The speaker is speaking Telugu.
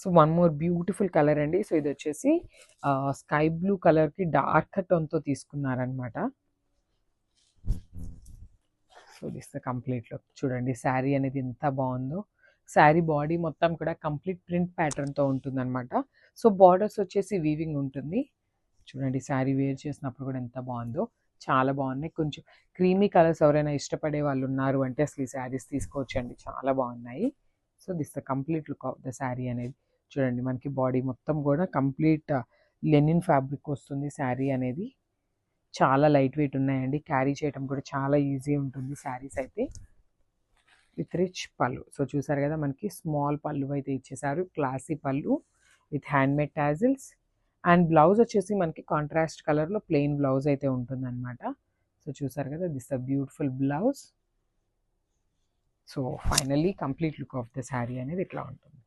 So one more beautiful colour అండి. సో ఇది వచ్చేసి స్కై బ్లూ కలర్కి డార్క్ టోన్తో తీసుకున్నారనమాట. So this the complete look. చూడండి శారీ అనేది ఎంత బాగుందో. శారీ బాడీ మొత్తం కూడా కంప్లీట్ ప్రింట్ ప్యాటర్న్తో ఉంటుందన్నమాట. సో బార్డర్స్ వచ్చేసి వీవింగ్ ఉంటుంది. చూడండి శారీ వేర్ చేసినప్పుడు కూడా ఎంత బాగుందో. చాలా బాగున్నాయి. కొంచెం క్రీమీ కలర్స్ ఎవరైనా ఇష్టపడే వాళ్ళు ఉన్నారు అంటే అసలు ఈ శారీస్ తీసుకోవచ్చండి, చాలా బాగున్నాయి. So this the complete look of the sari అనేది. చూడండి మనకి బాడీ మొత్తం కూడా కంప్లీట్ లెనిన్ ఫ్యాబ్రిక్ వస్తుంది శారీ అనేది. చాలా లైట్ వెయిట్ ఉన్నాయండి, క్యారీ చేయడం కూడా చాలా ఈజీ ఉంటుంది శారీస్ అయితే. విత్ రిచ్ పళ్ళు. సో చూసారు కదా మనకి స్మాల్ పళ్ళు అయితే ఇచ్చేసారు, క్లాసీ పళ్ళు with handmade tassels. And blouse వచ్చేసి మనకి కాంట్రాస్ట్ కలర్లో ప్లెయిన్ బ్లౌజ్ అయితే ఉంటుందన్నమాట. సో చూసారు కదా this a beautiful blouse. So finally complete look of the sari అనేది ఇట్లా ఉంటుంది.